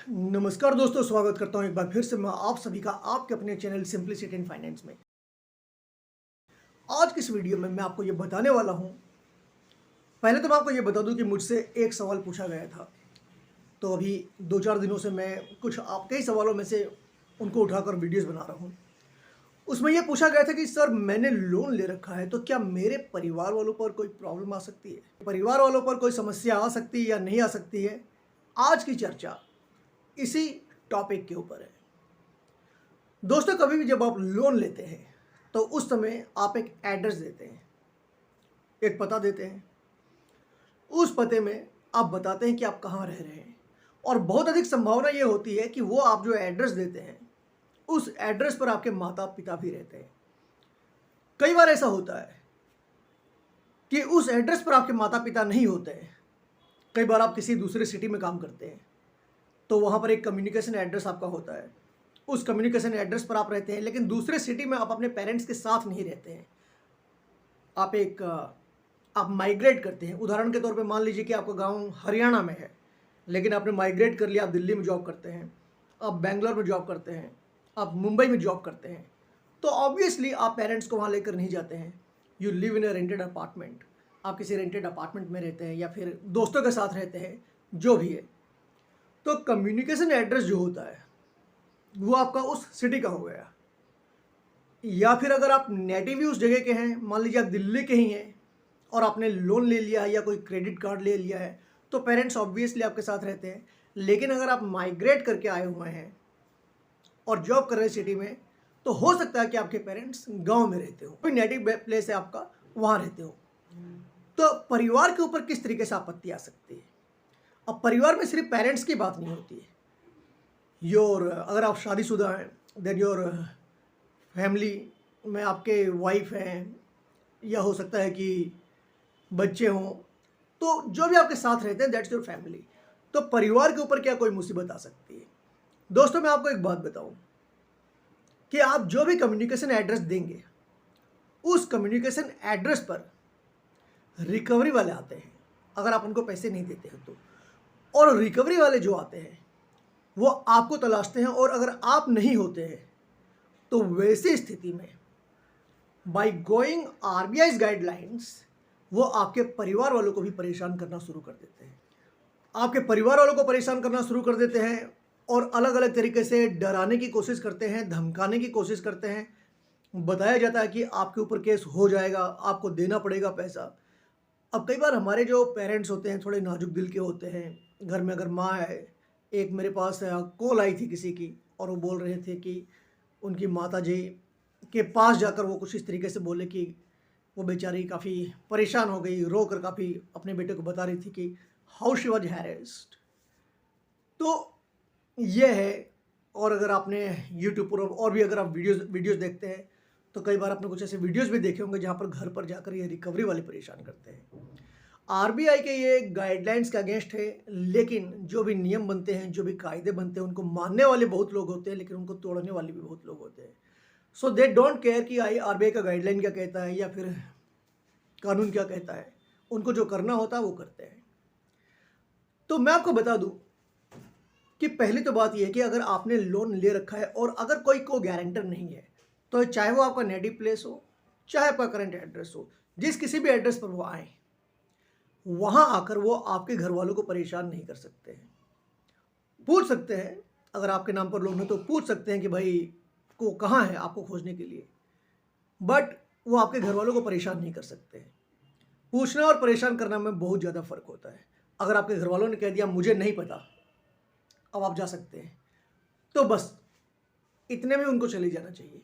नमस्कार दोस्तों, स्वागत करता हूं एक बार फिर से मैं आप सभी का आपके अपने चैनल सिंपलिसिटी इन फाइनेंस में। आज की इस वीडियो में मैं आपको ये बताने वाला हूं। पहले तो मैं आपको ये बता दूं कि मुझसे एक सवाल पूछा गया था, तो अभी 2-4 दिनों से मैं कुछ आपके ही सवालों में से उनको उठाकर वीडियोस बना रहा हूं। उसमें यह पूछा गया था कि सर, मैंने लोन ले रखा है तो क्या मेरे परिवार वालों पर कोई प्रॉब्लम आ सकती है, परिवार वालों पर कोई समस्या आ सकती है या नहीं आ सकती है। आज की चर्चा इसी टॉपिक के ऊपर है। दोस्तों, कभी भी जब आप लोन लेते हैं तो उस समय आप एक एड्रेस देते हैं, एक पता देते हैं। उस पते में आप बताते हैं कि आप कहाँ रह रहे हैं, और बहुत अधिक संभावना ये होती है कि वो आप जो एड्रेस देते हैं उस एड्रेस पर आपके माता पिता भी रहते हैं। कई बार ऐसा होता है कि उस एड्रेस पर आपके माता पिता नहीं होते हैं। कई बार आप किसी दूसरे सिटी में काम करते हैं तो वहाँ पर एक कम्युनिकेशन एड्रेस आपका होता है। उस कम्युनिकेशन एड्रेस पर आप रहते हैं, लेकिन दूसरे सिटी में आप अपने पेरेंट्स के साथ नहीं रहते हैं। आप माइग्रेट करते हैं। उदाहरण के तौर पे मान लीजिए कि आपका गांव हरियाणा में है, लेकिन आपने माइग्रेट कर लिया, आप दिल्ली में जॉब करते हैं, आप बेंगलोर में जॉब करते हैं, आप मुंबई में जॉब करते हैं, तो ऑब्वियसली आप पेरेंट्स को वहाँ लेकर नहीं जाते हैं। You live in a rented apartment. आप किसी रेंटेड अपार्टमेंट में रहते हैं या फिर दोस्तों के साथ रहते हैं, जो भी है। तो कम्युनिकेशन एड्रेस जो होता है वो आपका उस सिटी का हो गया। या फिर अगर आप नेटिव ही उस जगह के हैं, मान लीजिए आप दिल्ली के ही हैं और आपने लोन ले लिया है या कोई क्रेडिट कार्ड ले लिया है, तो पेरेंट्स ऑब्वियसली आपके साथ रहते हैं। लेकिन अगर आप माइग्रेट करके आए हुए हैं और जॉब कर रहे हैं सिटी में, तो हो सकता है कि आपके पेरेंट्स गांव में रहते हो, कोई नेटिव प्लेस है आपका, वहाँ रहते हो। तो परिवार के ऊपर किस तरीके से आपत्ति आ सकती है। अब परिवार में सिर्फ पेरेंट्स की बात नहीं होती है। अगर आप शादीशुदा हैं, देन योर फैमिली में आपके वाइफ हैं, या हो सकता है कि बच्चे हों, तो जो भी आपके साथ रहते हैं दैट्स योर फैमिली। तो परिवार के ऊपर क्या कोई मुसीबत आ सकती है। दोस्तों, मैं आपको एक बात बताऊं कि आप जो भी कम्युनिकेशन एड्रेस देंगे, उस कम्युनिकेशन एड्रेस पर रिकवरी वाले आते हैं अगर आप उनको पैसे नहीं देते हैं तो। और रिकवरी वाले जो आते हैं वो आपको तलाशते हैं, और अगर आप नहीं होते हैं तो वैसी स्थिति में बाय गोइंग आरबीआई गाइडलाइंस वो आपके परिवार वालों को भी परेशान करना शुरू कर देते हैं। आपके परिवार वालों को परेशान करना शुरू कर देते हैं और अलग अलग तरीके से डराने की कोशिश करते हैं, धमकाने की कोशिश करते हैं। बताया जाता है कि आपके ऊपर केस हो जाएगा, आपको देना पड़ेगा पैसा। अब कई बार हमारे जो पेरेंट्स होते हैं थोड़े नाजुक दिल के होते हैं। घर में अगर माँ है, एक मेरे पास कॉल आई थी किसी की, और वो बोल रहे थे कि उनकी माता जी के पास जाकर वो कुछ इस तरीके से बोले कि वो बेचारी काफ़ी परेशान हो गई, रो कर काफ़ी अपने बेटे को बता रही थी कि हाउ शी वॉज हैरेस्ड। तो ये है। और अगर आपने यूट्यूब पर और भी अगर आप वीडियोज़ देखते हैं तो कई बार आपने कुछ ऐसे वीडियोज़ भी देखे होंगे जहाँ पर घर पर जाकर ये रिकवरी वाले परेशान करते हैं। आरबीआई के ये गाइडलाइंस के अगेंस्ट है, लेकिन जो भी नियम बनते हैं, जो भी कायदे बनते हैं, उनको मानने वाले बहुत लोग होते हैं, लेकिन उनको तोड़ने वाले भी बहुत लोग होते हैं। सो दे डोंट केयर कि आरबीआई का गाइडलाइन क्या कहता है या फिर कानून क्या कहता है। उनको जो करना होता है वो करते हैं। तो मैं आपको बता दूं कि पहली तो बात यह है कि अगर आपने लोन ले रखा है और अगर कोई को गारंटर नहीं है, तो चाहे वो आपका नेटिव प्लेस हो, चाहे आपका करंट एड्रेस हो, जिस किसी भी एड्रेस पर वो आए, वहां आकर वो आपके घर वालों को परेशान नहीं कर सकते हैं। पूछ सकते हैं, अगर आपके नाम पर लोन है तो पूछ सकते हैं कि भाई को कहाँ है आपको खोजने के लिए, बट वो आपके घर वालों को परेशान नहीं कर सकते हैं। पूछना और परेशान करना में बहुत ज़्यादा फर्क होता है। अगर आपके घर वालों ने कह दिया मुझे नहीं पता, अब आप जा सकते हैं, तो बस इतने में उनको चले जाना चाहिए।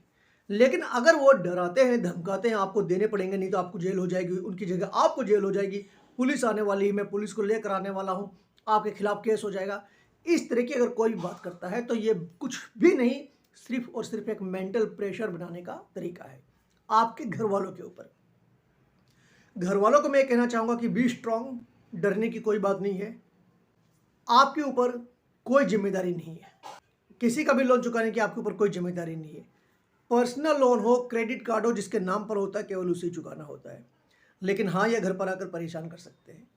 लेकिन अगर वो डराते हैं, धमकाते हैं, आपको देने पड़ेंगे नहीं तो आपको जेल हो जाएगी, उनकी जगह आपको जेल हो जाएगी, पुलिस आने वाली है, मैं पुलिस को लेकर आने वाला हूं, आपके खिलाफ केस हो जाएगा, इस तरह की अगर कोई बात करता है तो ये कुछ भी नहीं, सिर्फ और सिर्फ एक मेंटल प्रेशर बनाने का तरीका है आपके घर वालों के ऊपर। घर वालों को मैं कहना चाहूँगा कि बी स्ट्रांग, डरने की कोई बात नहीं है। आपके ऊपर कोई जिम्मेदारी नहीं है, किसी का भी लोन चुकाने की आपके ऊपर कोई जिम्मेदारी नहीं है। पर्सनल लोन हो, क्रेडिट कार्ड हो, जिसके नाम पर होता है, केवल उसे चुकाना होता है। लेकिन हाँ, ये घर पर आकर परेशान कर सकते हैं।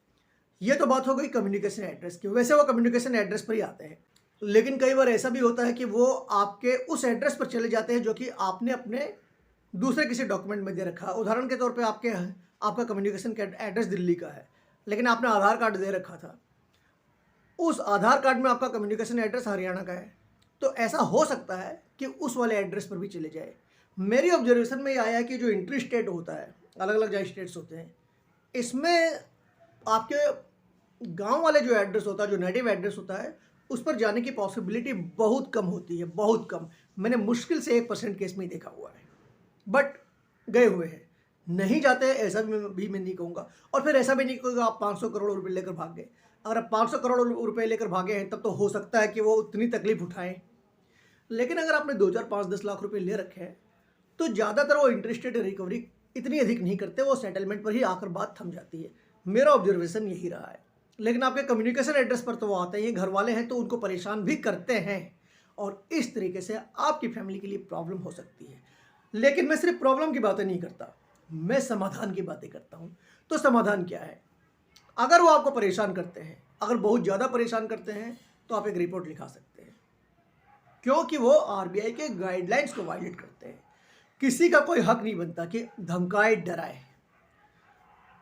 ये तो बात हो गई कम्युनिकेशन एड्रेस की। वैसे वो कम्युनिकेशन एड्रेस पर ही आते हैं। लेकिन कई बार ऐसा भी होता है कि वो आपके उस एड्रेस पर चले जाते हैं जो कि आपने अपने दूसरे किसी डॉक्यूमेंट में दे रखा है। उदाहरण के तौर पे आपका कम्युनिकेशन का एड्रेस दिल्ली का है, लेकिन आपने आधार कार्ड दे रखा था। उस आधार कार्ड में आपका कम्युनिकेशन एड्रेस हरियाणा का है, तो ऐसा हो सकता है कि उस वाले एड्रेस पर भी चले जाए। मेरी ऑब्जर्वेशन में ये आया है कि जो इंट्री स्टेट होता है, अलग-अलग जहाँ स्टेट्स होते हैं, इसमें आपके गाँव वाले जो एड्रेस होता है, जो नेटिव एड्रेस होता है, उस पर जाने की पॉसिबिलिटी बहुत कम होती है, बहुत कम। मैंने मुश्किल से 1% केस में ही देखा हुआ है, बट गए हुए हैं। नहीं जाते ऐसा भी मैं नहीं कहूँगा, और फिर ऐसा भी नहीं कहूँगा आप 500 करोड़ रुपए लेकर भाग गए। अगर आप 500 करोड़ रुपए लेकर भागे हैं तब तो हो सकता है कि वो उतनी तकलीफ उठाएं, लेकिन अगर आपने 2 4 5 10 लाख रुपए ले रखे हैं तो ज़्यादातर वो इंटरेस्ट रेट रिकवरी इतनी अधिक नहीं करते, वो सेटलमेंट पर ही आकर बात थम जाती है। मेरा ऑब्जर्वेशन यही रहा है। लेकिन आपके कम्युनिकेशन एड्रेस पर तो वो आते हैं, घर वाले हैं तो उनको परेशान भी करते हैं, और इस तरीके से आपकी फैमिली के लिए प्रॉब्लम हो सकती है। लेकिन मैं सिर्फ प्रॉब्लम की बातें नहीं करता, मैं समाधान की बातें करता हूँ। तो समाधान क्या है? अगर वो आपको परेशान करते हैं, अगर बहुत ज़्यादा परेशान करते हैं, तो आप एक रिपोर्ट लिखा सकते हैं, क्योंकि वो आरबीआई के गाइडलाइंस को वायलेट करते हैं। किसी का कोई हक नहीं बनता कि धमकाए, डराए,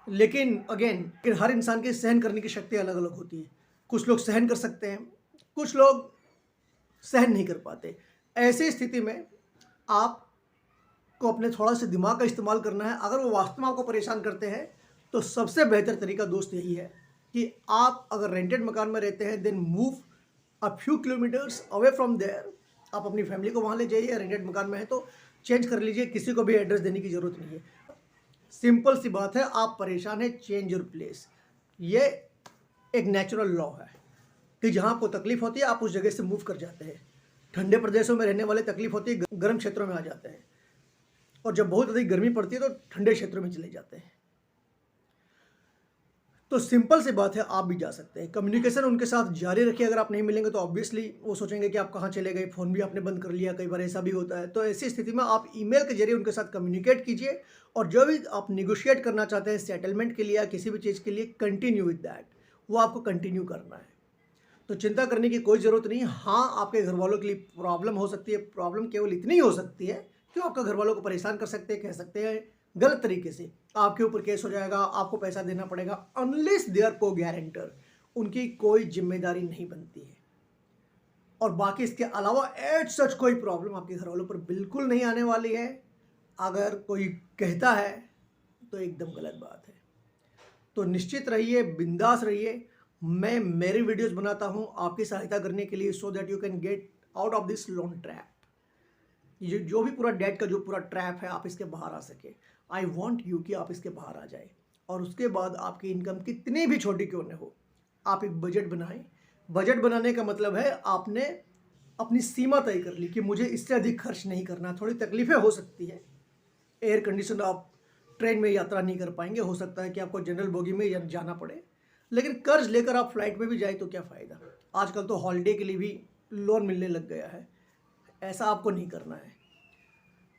लेकिन अगेन हर इंसान की सहन करने की शक्ति अलग अलग होती है। कुछ लोग सहन कर सकते हैं, कुछ लोग सहन नहीं कर पाते। ऐसी स्थिति में आपको अपने थोड़ा सा दिमाग का इस्तेमाल करना है। अगर वो वास्तव में आपको परेशान करते हैं तो सबसे बेहतर तरीका दोस्त यही है कि आप अगर रेंटेड मकान में रहते हैं, then move a few kilometres away from there. आप अपनी फैमिली को वहाँ ले जाइए। रेंटेड मकान में है तो चेंज कर लीजिए, किसी को भी एड्रेस देने की ज़रूरत नहीं है। सिंपल सी बात है, आप परेशान हैं, चेंज योर प्लेस। ये एक नेचुरल लॉ है कि जहाँ आपको तकलीफ होती है आप उस जगह से मूव कर जाते हैं। ठंडे प्रदेशों में रहने वाले तकलीफ होती है, गर्म क्षेत्रों में आ जाते हैं, और जब बहुत अधिक गर्मी पड़ती है तो ठंडे क्षेत्रों में चले जाते हैं। तो सिंपल सी बात है, आप भी जा सकते हैं। कम्युनिकेशन उनके साथ जारी रखिए। अगर आप नहीं मिलेंगे तो ऑब्वियसली वो सोचेंगे कि आप कहाँ चले गए, फ़ोन भी आपने बंद कर लिया, कई बार ऐसा भी होता है। तो ऐसी स्थिति में आप ईमेल के जरिए उनके साथ कम्युनिकेट कीजिए, और जो भी आप निगोशिएट करना चाहते हैं सेटलमेंट के लिए या किसी भी चीज़ के लिए, कंटिन्यू विद दैट, वो आपको कंटिन्यू करना है। तो चिंता करने की कोई ज़रूरत नहीं। हाँ, आपके घर वालों के लिए प्रॉब्लम हो सकती है। प्रॉब्लम केवल इतनी ही हो सकती है कि वो आपका घर वालों को परेशान कर सकते हैं, कह सकते हैं गलत तरीके से, आपके ऊपर केस हो जाएगा, आपको पैसा देना पड़ेगा। अनलेस दे आर को गारंटर, उनकी कोई जिम्मेदारी नहीं बनती है। और बाकी इसके अलावा एट सच कोई प्रॉब्लम आपके घर वालों पर बिल्कुल नहीं आने वाली है। अगर कोई कहता है तो एकदम गलत बात है। तो निश्चित रहिए, बिंदास रहिए। मैं मेरी वीडियोस बनाता हूं आपकी सहायता करने के लिए, so that you can get out of this loan trap. ये जो भी पूरा डेट का जो पूरा ट्रैप है, आप इसके बाहर आ सके। आई वॉन्ट यू कि आप इसके बाहर आ जाए, और उसके बाद आपकी इनकम कितनी भी छोटी क्यों न हो, आप एक बजट बनाएं। बजट बनाने का मतलब है आपने अपनी सीमा तय कर ली कि मुझे इससे अधिक खर्च नहीं करना। थोड़ी तकलीफें हो सकती है, एयर कंडीशन आप ट्रेन में यात्रा नहीं कर पाएंगे, हो सकता है कि आपको जनरल बोगी में जाना पड़े, लेकिन कर्ज लेकर आप फ्लाइट में भी जाए तो क्या फ़ायदा। आजकल तो हॉलीडे के लिए भी लोन मिलने लग गया है। ऐसा आपको नहीं करना है।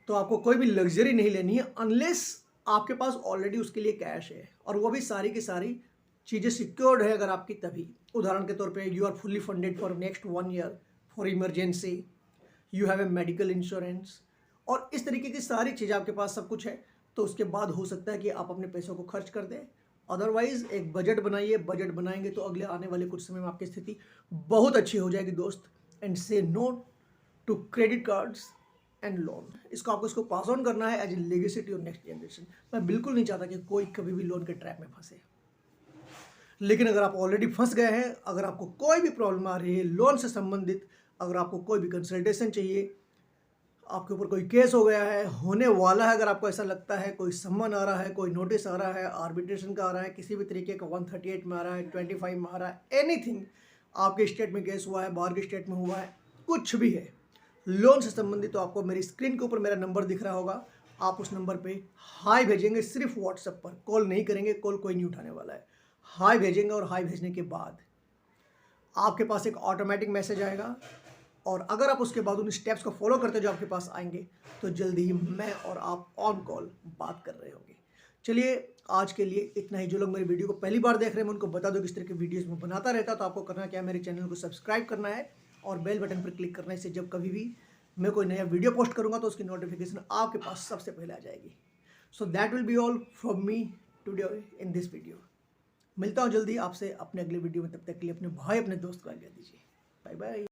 तो आपको कोई भी लग्जरी नहीं लेनी है अनलेस आपके पास ऑलरेडी उसके लिए कैश है, और वो भी सारी की सारी चीज़ें सिक्योर्ड है अगर आपकी तभी। उदाहरण के तौर पे you are fully funded for next 1 year for emergency, you have a medical insurance, और इस तरीके की सारी चीज़ें आपके पास सब कुछ है। तो उसके बाद हो सकता है कि आप अपने पैसों को खर्च कर दें। अदरवाइज़ एक बजट बनाइए। बजट बनाएंगे तो अगले आने वाले कुछ समय में आपकी स्थिति बहुत अच्छी हो जाएगी दोस्त। And say no to credit cards and loan. इसको पास ऑन करना है as a legacy to your next generation. मैं बिल्कुल नहीं चाहता कि कोई कभी भी लोन के ट्रैप में फंसे। लेकिन अगर आप ऑलरेडी फंस गए हैं, अगर आपको कोई भी प्रॉब्लम आ रही है लोन से संबंधित, अगर आपको कोई भी कंसल्टेशन चाहिए, आपके ऊपर कोई केस हो गया है, होने वाला है, अगर आपको ऐसा लगता है, कोई सम्मन आ रहा है, कोई नोटिस आ रहा है, आर्बिट्रेशन का आ रहा है, किसी भी तरीके का 138 में आ रहा है, 25 में आ रहा है, एनीथिंग, आपके स्टेट में केस हुआ है, बाहर के स्टेट में हुआ है, कुछ भी है लोन से संबंधित, तो आपको मेरी स्क्रीन के ऊपर मेरा नंबर दिख रहा होगा। आप उस नंबर पे हाय भेजेंगे, सिर्फ व्हाट्सएप पर, कॉल नहीं करेंगे, कॉल कोई नहीं उठाने वाला है। हाय भेजेंगे और हाय भेजने के बाद आपके पास एक ऑटोमेटिक मैसेज आएगा, और अगर आप उसके बाद उन स्टेप्स को फॉलो करते जो आपके पास आएंगे, तो जल्दी ही मैं और आप ऑन कॉल बात कर रहे होंगे। चलिए आज के लिए इतना ही। जो लोग मेरी वीडियो को पहली बार देख रहे हैं, मैं उनको बता दूं कि इस तरह की वीडियोस में बनाता रहता, तो आपको करना क्या है, मेरे चैनल को सब्सक्राइब करना है और बेल बटन पर क्लिक करने से जब कभी भी मैं कोई नया वीडियो पोस्ट करूँगा तो उसकी नोटिफिकेशन आपके पास सबसे पहले आ जाएगी। So that will be all from me today in this video. मिलता हूँ जल्दी आपसे अपने अगले वीडियो में, तब तक के लिए अपने भाई अपने दोस्त को आज्ञा दीजिए। Bye bye.